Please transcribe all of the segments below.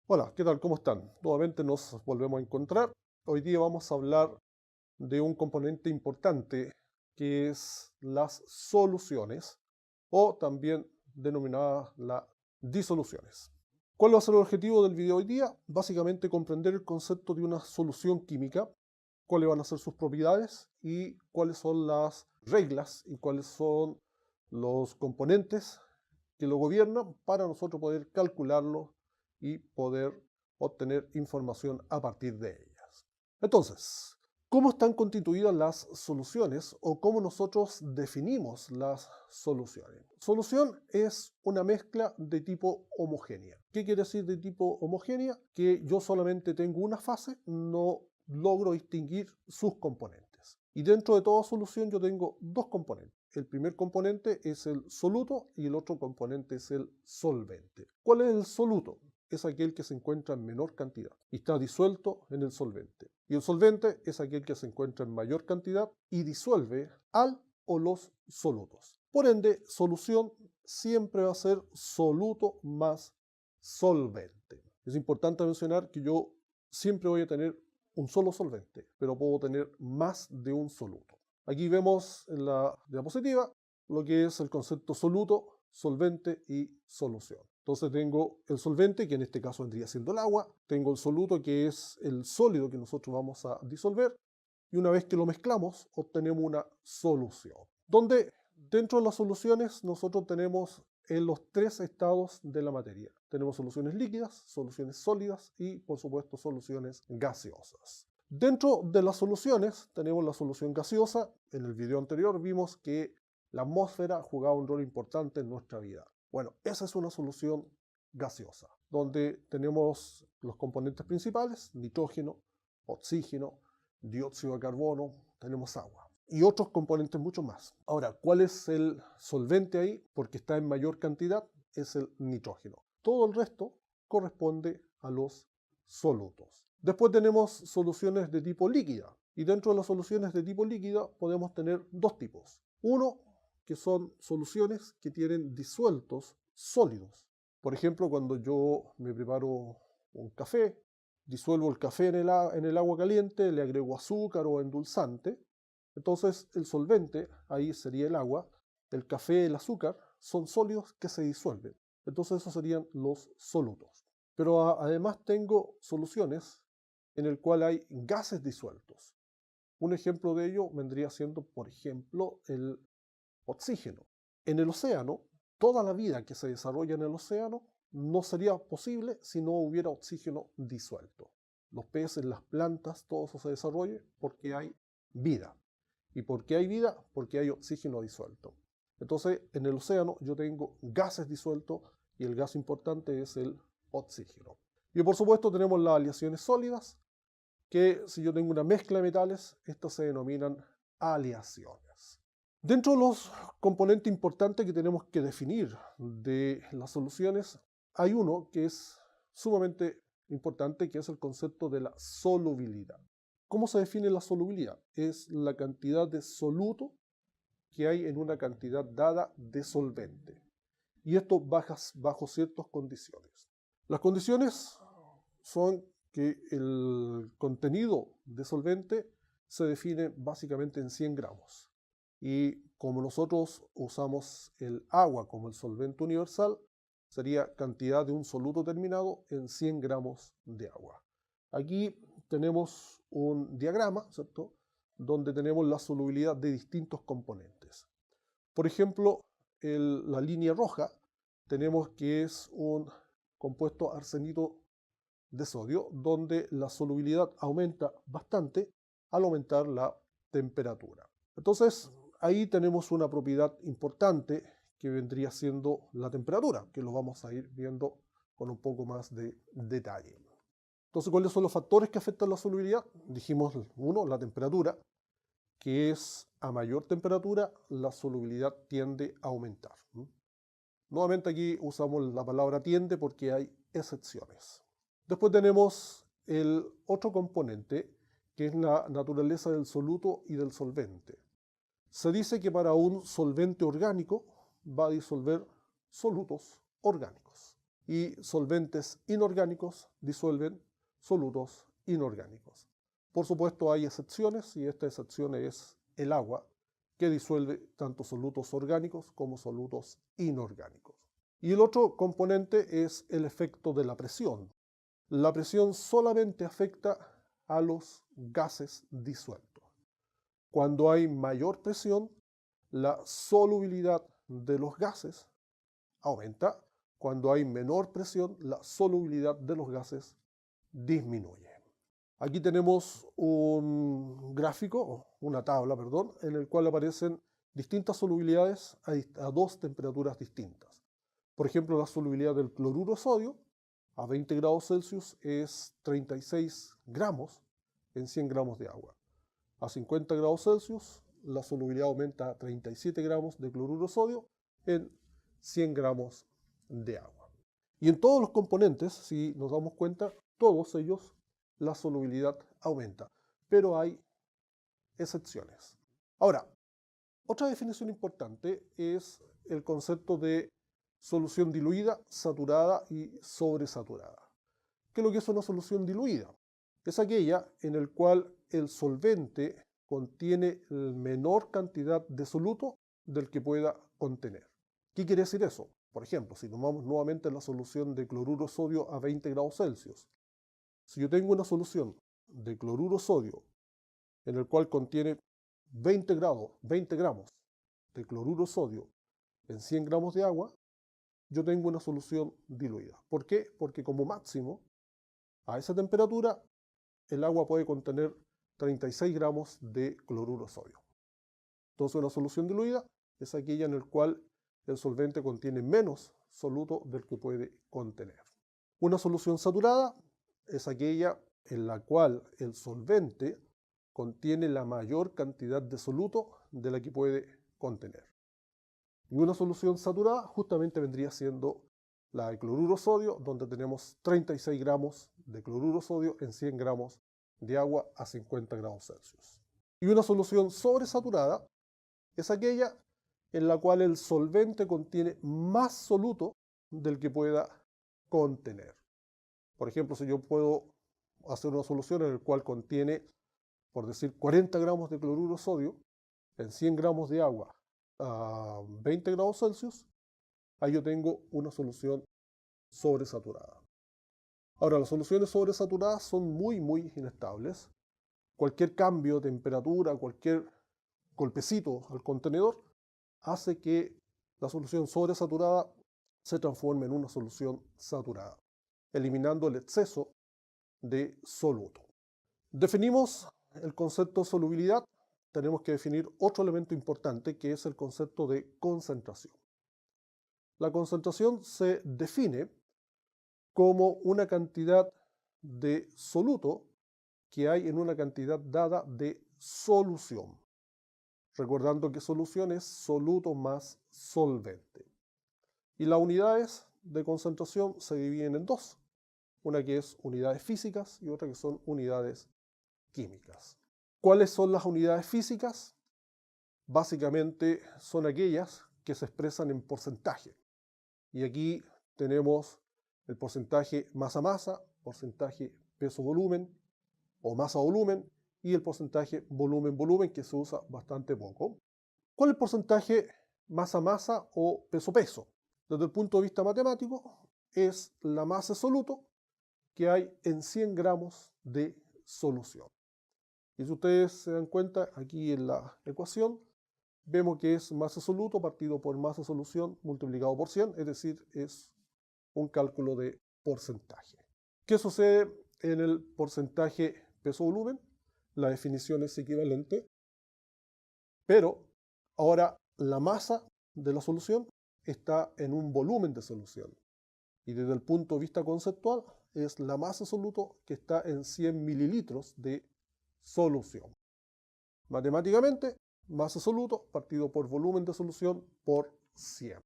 Hola, ¿qué tal? ¿Cómo están? Nuevamente nos volvemos a encontrar. Hoy día vamos a hablar de un componente importante que es las soluciones o también denominadas las disoluciones. ¿Cuál va a ser el objetivo del video hoy día? Básicamente comprender el concepto de una solución química, cuáles van a ser sus propiedades y cuáles son las reglas y cuáles son los componentes que lo gobiernan para nosotros poder calcularlo y poder obtener información a partir de ellas. Entonces, ¿cómo están constituidas las soluciones o cómo nosotros definimos las soluciones? Solución es una mezcla de tipo homogénea. ¿Qué quiere decir de tipo homogénea? Que yo solamente tengo una fase, no logro distinguir sus componentes. Y dentro de toda solución yo tengo dos componentes. El primer componente es el soluto y el otro componente es el solvente. ¿Cuál es el soluto? Es aquel que se encuentra en menor cantidad y está disuelto en el solvente. Y el solvente es aquel que se encuentra en mayor cantidad y disuelve al o los solutos. Por ende, solución siempre va a ser soluto más solvente. Es importante mencionar que yo siempre voy a tener un solo solvente, pero puedo tener más de un soluto. Aquí vemos en la diapositiva lo que es el concepto soluto, solvente y solución. Entonces tengo el solvente, que en este caso vendría siendo el agua, tengo el soluto, que es el sólido que nosotros vamos a disolver, y una vez que lo mezclamos, obtenemos una solución. Donde dentro de las soluciones nosotros tenemos en los tres estados de la materia. Tenemos soluciones líquidas, soluciones sólidas y, por supuesto, soluciones gaseosas. Dentro de las soluciones tenemos la solución gaseosa. En el video anterior vimos que la atmósfera jugaba un rol importante en nuestra vida. Bueno, esa es una solución gaseosa, donde tenemos los componentes principales: nitrógeno, oxígeno, dióxido de carbono, tenemos agua y otros componentes mucho más. Ahora, ¿cuál es el solvente ahí? Porque está en mayor cantidad, es el nitrógeno. Todo el resto corresponde a los solutos. Después tenemos soluciones de tipo líquida, y dentro de las soluciones de tipo líquida podemos tener dos tipos. Uno, que son soluciones que tienen disueltos sólidos. Por ejemplo, cuando yo me preparo un café, disuelvo el café en el agua caliente, le agrego azúcar o endulzante. Entonces el solvente, ahí sería el agua, el café, el azúcar, son sólidos que se disuelven. Entonces esos serían los solutos. Pero además tengo soluciones en el cual hay gases disueltos. Un ejemplo de ello vendría siendo, por ejemplo, el oxígeno. En el océano, toda la vida que se desarrolla en el océano no sería posible si no hubiera oxígeno disuelto. Los peces, las plantas, todo eso se desarrolla porque hay vida. ¿Y por qué hay vida? Porque hay oxígeno disuelto. Entonces, en el océano yo tengo gases disueltos y el gas importante es el oxígeno. Y por supuesto tenemos las aleaciones sólidas, que si yo tengo una mezcla de metales, estas se denominan aleaciones. Dentro de los componentes importantes que tenemos que definir de las soluciones, hay uno que es sumamente importante, que es el concepto de la solubilidad. ¿Cómo se define la solubilidad? Es la cantidad de soluto que hay en una cantidad dada de solvente. Y esto bajo ciertas condiciones. Las condiciones son que el contenido de solvente se define básicamente en 100 gramos. Y como nosotros usamos el agua como el solvente universal, sería cantidad de un soluto terminado en 100 gramos de agua. Aquí tenemos un diagrama, ¿cierto?, donde tenemos la solubilidad de distintos componentes. Por ejemplo, la línea roja tenemos que es un compuesto arsenito de sodio, donde la solubilidad aumenta bastante al aumentar la temperatura. Entonces, ahí tenemos una propiedad importante que vendría siendo la temperatura, que lo vamos a ir viendo con un poco más de detalle. Entonces, ¿cuáles son los factores que afectan la solubilidad? Dijimos, uno, la temperatura, que es a mayor temperatura, la solubilidad tiende a aumentar. Nuevamente aquí usamos la palabra tiende porque hay excepciones. Después tenemos el otro componente, que es la naturaleza del soluto y del solvente. Se dice que para un solvente orgánico va a disolver solutos orgánicos. y solventes inorgánicos disuelven solutos inorgánicos. Por supuesto hay excepciones y esta excepción es el agua, que disuelve tanto solutos orgánicos como solutos inorgánicos. Y el otro componente es el efecto de la presión. La presión solamente afecta a los gases disueltos. Cuando hay mayor presión, la solubilidad de los gases aumenta. Cuando hay menor presión, la solubilidad de los gases disminuye. Aquí tenemos un gráfico, una tabla, perdón, en el cual aparecen distintas solubilidades a dos temperaturas distintas. Por ejemplo, la solubilidad del cloruro de sodio a 20 grados Celsius es 36 gramos en 100 gramos de agua. A 50 grados Celsius, la solubilidad aumenta a 37 gramos de cloruro de sodio en 100 gramos de agua. Y en todos los componentes, si nos damos cuenta, todos ellos la solubilidad aumenta, pero hay excepciones. Ahora, otra definición importante es el concepto de solución diluida, saturada y sobresaturada. ¿Qué es lo que es una solución diluida? Es aquella en la cual el solvente contiene la menor cantidad de soluto del que pueda contener. ¿Qué quiere decir eso? Por ejemplo, si tomamos nuevamente la solución de cloruro de sodio a 20 grados Celsius, si yo tengo una solución de cloruro de sodio en el cual contiene 20 gramos de cloruro de sodio en 100 gramos de agua, yo tengo una solución diluida. ¿Por qué? Porque como máximo, a esa temperatura, el agua puede contener 36 gramos de cloruro de sodio. Entonces una solución diluida es aquella en la cual el solvente contiene menos soluto del que puede contener. Una solución saturada es aquella en la cual el solvente contiene la mayor cantidad de soluto de la que puede contener. Y una solución saturada justamente vendría siendo la de cloruro de sodio, donde tenemos 36 gramos de cloruro de sodio en 100 gramos de agua a 50 grados Celsius. Y una solución sobresaturada es aquella en la cual el solvente contiene más soluto del que pueda contener. Por ejemplo, si yo puedo hacer una solución en la cual contiene, por decir, 40 gramos de cloruro de sodio en 100 gramos de agua a 20 grados Celsius, ahí yo tengo una solución sobresaturada. Ahora, las soluciones sobresaturadas son muy inestables. Cualquier cambio de temperatura, cualquier golpecito al contenedor, hace que la solución sobresaturada se transforme en una solución saturada, eliminando el exceso de soluto. Definimos el concepto de solubilidad. Tenemos que definir otro elemento importante, que es el concepto de concentración. La concentración se define como una cantidad de soluto que hay en una cantidad dada de solución. Recordando que solución es soluto más solvente. Y las unidades de concentración se dividen en dos. Una que es unidades físicas y otra que son unidades químicas. ¿Cuáles son las unidades físicas? Básicamente son aquellas que se expresan en porcentaje. Y aquí tenemos el porcentaje masa-masa, porcentaje peso-volumen o masa-volumen y el porcentaje volumen-volumen, que se usa bastante poco. ¿Cuál es el porcentaje masa-masa o peso-peso? Desde el punto de vista matemático, es la masa de soluto que hay en 100 gramos de solución. Y si ustedes se dan cuenta, aquí en la ecuación, vemos que es masa de soluto partido por masa de solución multiplicado por 100, es decir, es un cálculo de porcentaje. ¿Qué sucede en el porcentaje peso-volumen? La definición es equivalente, pero ahora la masa de la solución está en un volumen de solución. Y desde el punto de vista conceptual, es la masa de soluto que está en 100 mililitros de solución. Matemáticamente, masa de soluto partido por volumen de solución por 100.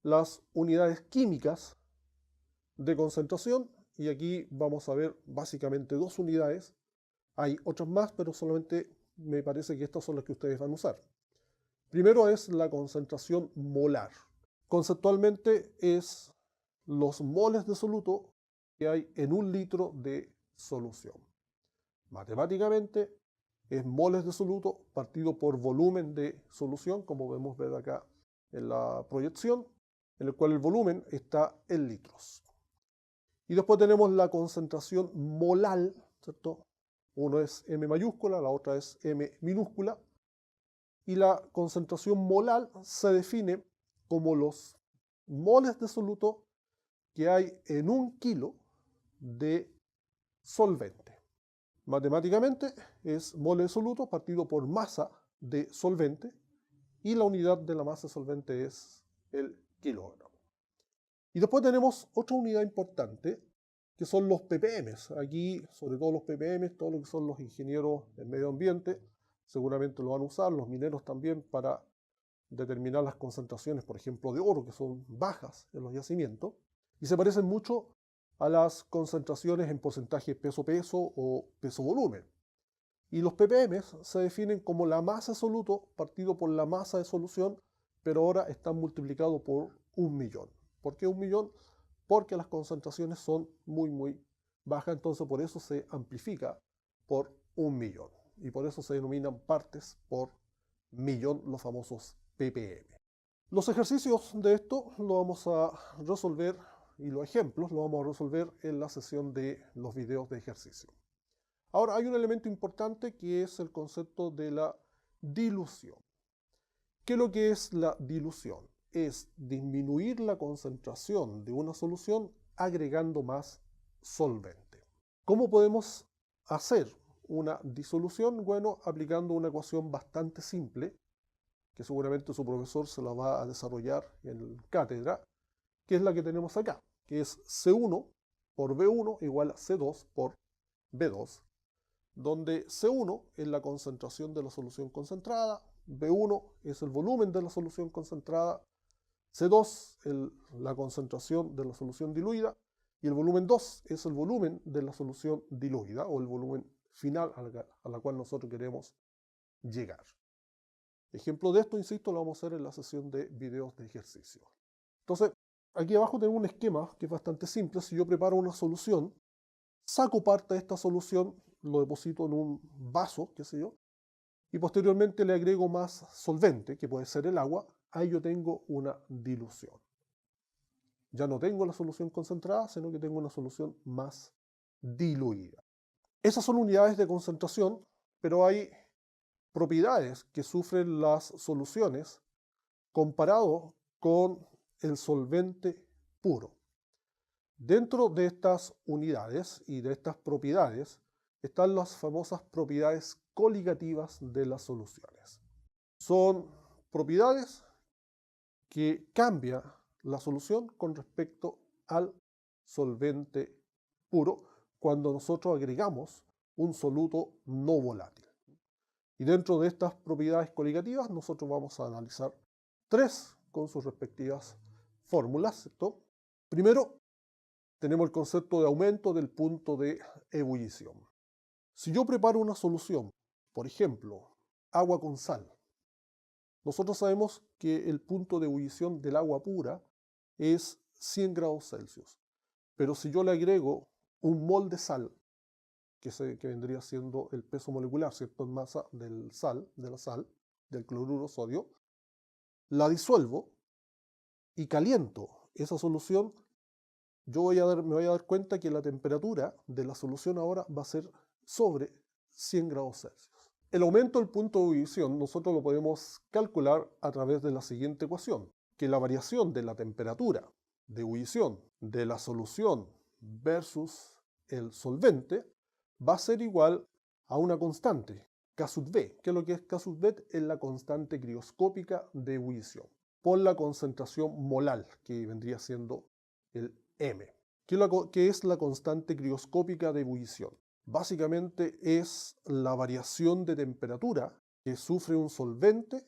Las unidades químicas de concentración, y aquí vamos a ver básicamente dos unidades. Hay otras más, pero solamente me parece que estas son las que ustedes van a usar. Primero es la concentración molar. Conceptualmente es los moles de soluto que hay en un litro de solución. Matemáticamente es moles de soluto partido por volumen de solución, como vemos ver acá en la proyección, en el cual el volumen está en litros. Y después tenemos la concentración molal, ¿cierto? Uno es M mayúscula, la otra es M minúscula. Y la concentración molal se define como los moles de soluto que hay en un kilo de solvente. Matemáticamente es mole de soluto partido por masa de solvente y la unidad de la masa de solvente es el kilogramo. Y después tenemos otra unidad importante que son los ppm. Aquí, sobre todo los ppm, todo lo que son los ingenieros del medio ambiente, seguramente lo van a usar, los mineros también, para determinar las concentraciones, por ejemplo, de oro, que son bajas en los yacimientos, y se parecen mucho a las concentraciones en porcentaje peso-peso o peso-volumen. Y los ppm se definen como la masa de soluto partido por la masa de solución, pero ahora están multiplicados por 1.000.000. ¿Por qué 1.000.000? Porque las concentraciones son muy bajas, entonces por eso se amplifica por 1.000.000. Y por eso se denominan partes por millón, los famosos ppm. Los ejercicios de esto lo vamos a resolver, y los ejemplos lo vamos a resolver en la sesión de los videos de ejercicio. Ahora hay un elemento importante que es el concepto de la dilución. ¿Qué es lo que es la dilución? Es disminuir la concentración de una solución agregando más solvente. ¿Cómo podemos hacer una disolución? Bueno, aplicando una ecuación bastante simple, que seguramente su profesor se la va a desarrollar en cátedra, que es la que tenemos acá, que es C1 por B1 igual a C2 por B2, donde C1 es la concentración de la solución concentrada, B1 es el volumen de la solución concentrada, C2 la concentración de la solución diluida, y el volumen 2 es el volumen de la solución diluida, o el volumen final a la cual nosotros queremos llegar. Ejemplo de esto, insisto, lo vamos a hacer en la sesión de videos de ejercicio. Entonces, aquí abajo tengo un esquema que es bastante simple. Si yo preparo una solución, saco parte de esta solución, lo deposito en un vaso, qué sé yo, y posteriormente le agrego más solvente, que puede ser el agua. Ahí yo tengo una dilución. Ya no tengo la solución concentrada, sino que tengo una solución más diluida. Esas son unidades de concentración, pero hay propiedades que sufren las soluciones comparado con el solvente puro. Dentro de estas unidades y de estas propiedades están las famosas propiedades coligativas de las soluciones. Son propiedades que cambian la solución con respecto al solvente puro cuando nosotros agregamos un soluto no volátil. Y dentro de estas propiedades coligativas nosotros vamos a analizar tres con sus respectivas fórmulas, ¿cierto? Primero, tenemos el concepto de aumento del punto de ebullición. Si yo preparo una solución, por ejemplo, agua con sal, nosotros sabemos que el punto de ebullición del agua pura es 100 grados Celsius. Pero si yo le agrego un mol de sal, que vendría siendo el peso molecular, ¿cierto?, en masa de la sal, del cloruro sodio, la disuelvo y caliento esa solución, me voy a dar cuenta que la temperatura de la solución ahora va a ser sobre 100 grados Celsius. El aumento del punto de ebullición nosotros lo podemos calcular a través de la siguiente ecuación, que la variación de la temperatura de ebullición de la solución versus el solvente va a ser igual a una constante, K sub V. ¿Qué es lo que es K sub V? Es la constante crioscópica de ebullición, por la concentración molal, que vendría siendo el M. ¿Qué es la constante crioscópica de ebullición? Básicamente es la variación de temperatura que sufre un solvente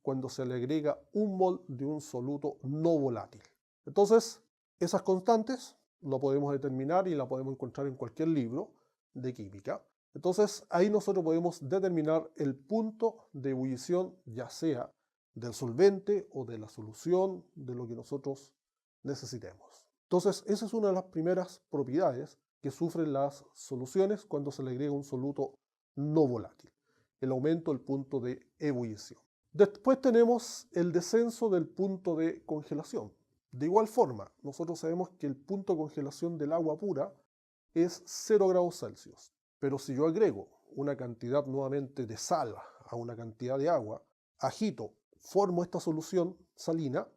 cuando se le agrega un mol de un soluto no volátil. Entonces, esas constantes lo podemos determinar y la podemos encontrar en cualquier libro de química. Entonces, ahí nosotros podemos determinar el punto de ebullición, ya sea del solvente o de la solución, de lo que nosotros necesitemos. Entonces, esa es una de las primeras propiedades que sufren las soluciones cuando se le agrega un soluto no volátil, el aumento del punto de ebullición. Después tenemos el descenso del punto de congelación. De igual forma, nosotros sabemos que el punto de congelación del agua pura es 0 grados Celsius, pero si yo agrego una cantidad nuevamente de sal a una cantidad de agua, agito, formo esta solución salina,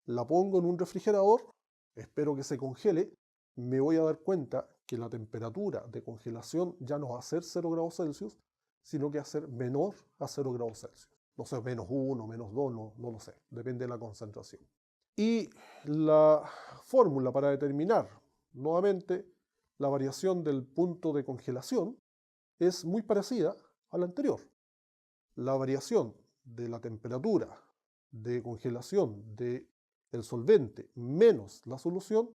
la pongo en un refrigerador, espero que se congele, me voy a dar cuenta que la temperatura de congelación ya no va a ser 0 grados Celsius, sino que va a ser menor a 0 grados Celsius. No sé, menos 1, menos 2, no lo sé, depende de la concentración. Y la fórmula para determinar nuevamente la variación del punto de congelación es muy parecida a la anterior. La variación de la temperatura de congelación del solvente menos la solución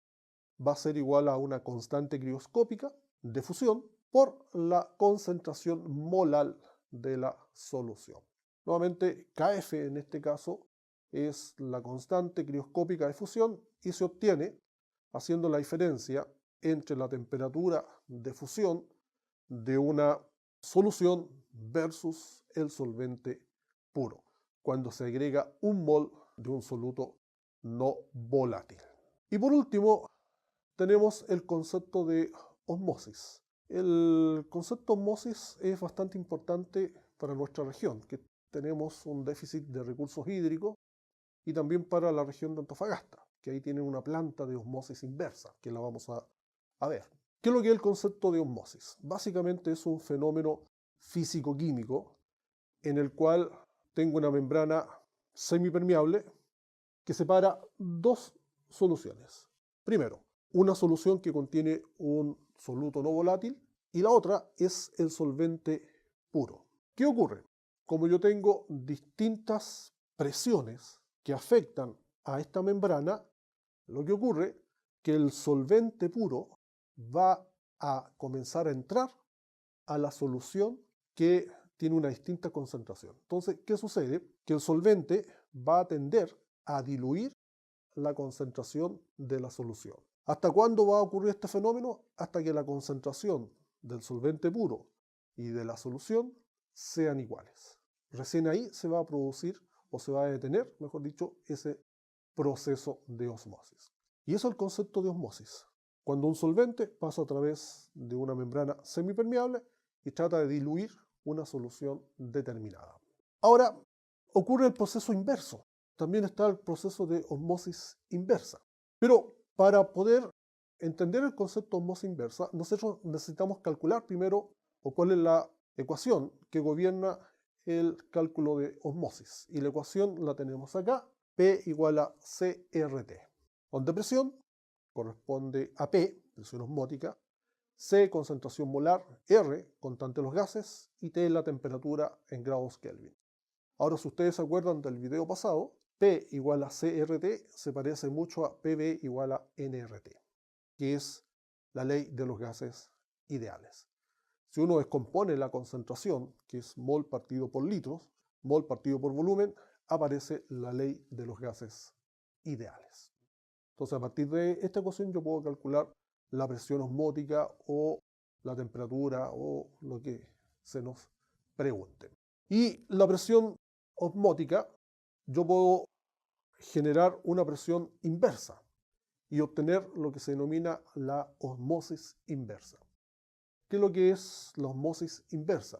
va a ser igual a una constante crioscópica de fusión por la concentración molar de la solución. Nuevamente, Kf en este caso es la constante crioscópica de fusión y se obtiene haciendo la diferencia entre la temperatura de fusión de una solución versus el solvente puro, cuando se agrega un mol de un soluto no volátil. Y por último, tenemos el concepto de osmosis. El concepto de osmosis es bastante importante para nuestra región, que tenemos un déficit de recursos hídricos, y también para la región de Antofagasta, que ahí tienen una planta de osmosis inversa, que la vamos a ver. ¿Qué es lo que es el concepto de osmosis? Básicamente es un fenómeno físico-químico en el cual tengo una membrana semipermeable que separa dos soluciones. Primero, una solución que contiene un soluto no volátil y la otra es el solvente puro. ¿Qué ocurre? Como yo tengo distintas presiones que afectan a esta membrana, lo que ocurre es que el solvente puro va a comenzar a entrar a la solución que tiene una distinta concentración. Entonces, ¿qué sucede? Que el solvente va a tender a diluir la concentración de la solución. ¿Hasta cuándo va a ocurrir este fenómeno? Hasta que la concentración del solvente puro y de la solución sean iguales. Recién ahí se va a producir o se va a detener, mejor dicho, ese proceso de osmosis. Y eso es el concepto de osmosis. Cuando un solvente pasa a través de una membrana semipermeable y trata de diluir una solución determinada. Ahora, ocurre el proceso inverso. También está el proceso de osmosis inversa. Pero para poder entender el concepto de osmosis inversa, nosotros necesitamos calcular primero cuál es la ecuación que gobierna el cálculo de osmosis. Y la ecuación la tenemos acá, P igual a CRT, donde presión corresponde a P, presión osmótica, C, concentración molar, R, constante de los gases, y T, la temperatura en grados Kelvin. Ahora, si ustedes se acuerdan del video pasado, P igual a CRT se parece mucho a PV igual a NRT, que es la ley de los gases ideales. Si uno descompone la concentración, que es mol partido por litros, mol partido por volumen, aparece la ley de los gases ideales. Entonces, a partir de esta ecuación yo puedo calcular la presión osmótica o la temperatura o lo que se nos pregunte. Y la presión osmótica, yo puedo generar una presión inversa y obtener lo que se denomina la osmosis inversa. ¿Qué es lo que es la osmosis inversa?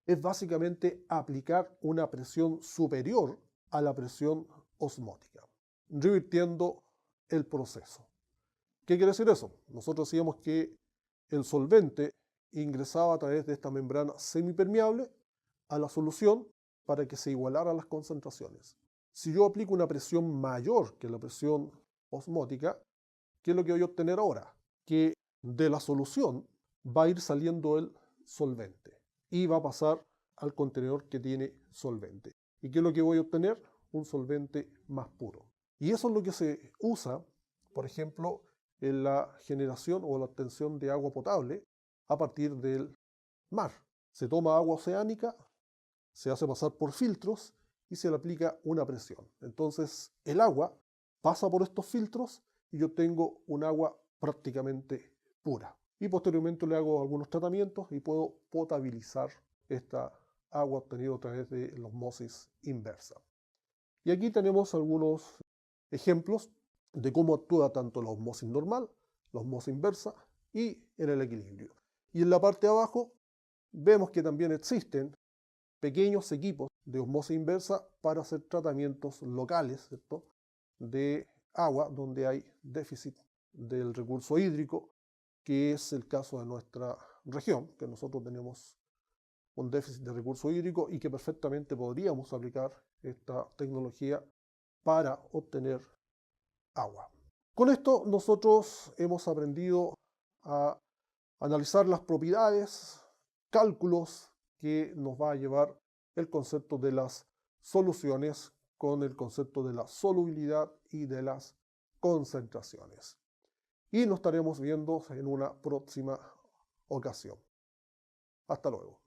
Es básicamente aplicar una presión superior a la presión osmótica, revirtiendo el proceso. ¿Qué quiere decir eso? Nosotros decíamos que el solvente ingresaba a través de esta membrana semipermeable a la solución para que se igualaran las concentraciones. Si yo aplico una presión mayor que la presión osmótica, ¿qué es lo que voy a obtener ahora? Que de la solución va a ir saliendo el solvente y va a pasar al contenedor que tiene solvente. ¿Y qué es lo que voy a obtener? Un solvente más puro. Y eso es lo que se usa, por ejemplo, en la generación o la obtención de agua potable a partir del mar. Se toma agua oceánica, se hace pasar por filtros y se le aplica una presión. Entonces el agua pasa por estos filtros y yo tengo un agua prácticamente pura. Y posteriormente le hago algunos tratamientos y puedo potabilizar esta agua obtenida a través de la osmosis inversa. Y aquí tenemos algunos ejemplos de cómo actúa tanto la osmosis normal, la osmosis inversa y en el equilibrio. Y en la parte de abajo vemos que también existen pequeños equipos de osmosis inversa para hacer tratamientos locales, ¿cierto?, de agua donde hay déficit del recurso hídrico, que es el caso de nuestra región, que nosotros tenemos un déficit de recurso hídrico y que perfectamente podríamos aplicar esta tecnología para obtener agua. Con esto nosotros hemos aprendido a analizar las propiedades, cálculos que nos va a llevar el concepto de las soluciones con el concepto de la solubilidad y de las concentraciones. Y nos estaremos viendo en una próxima ocasión. Hasta luego.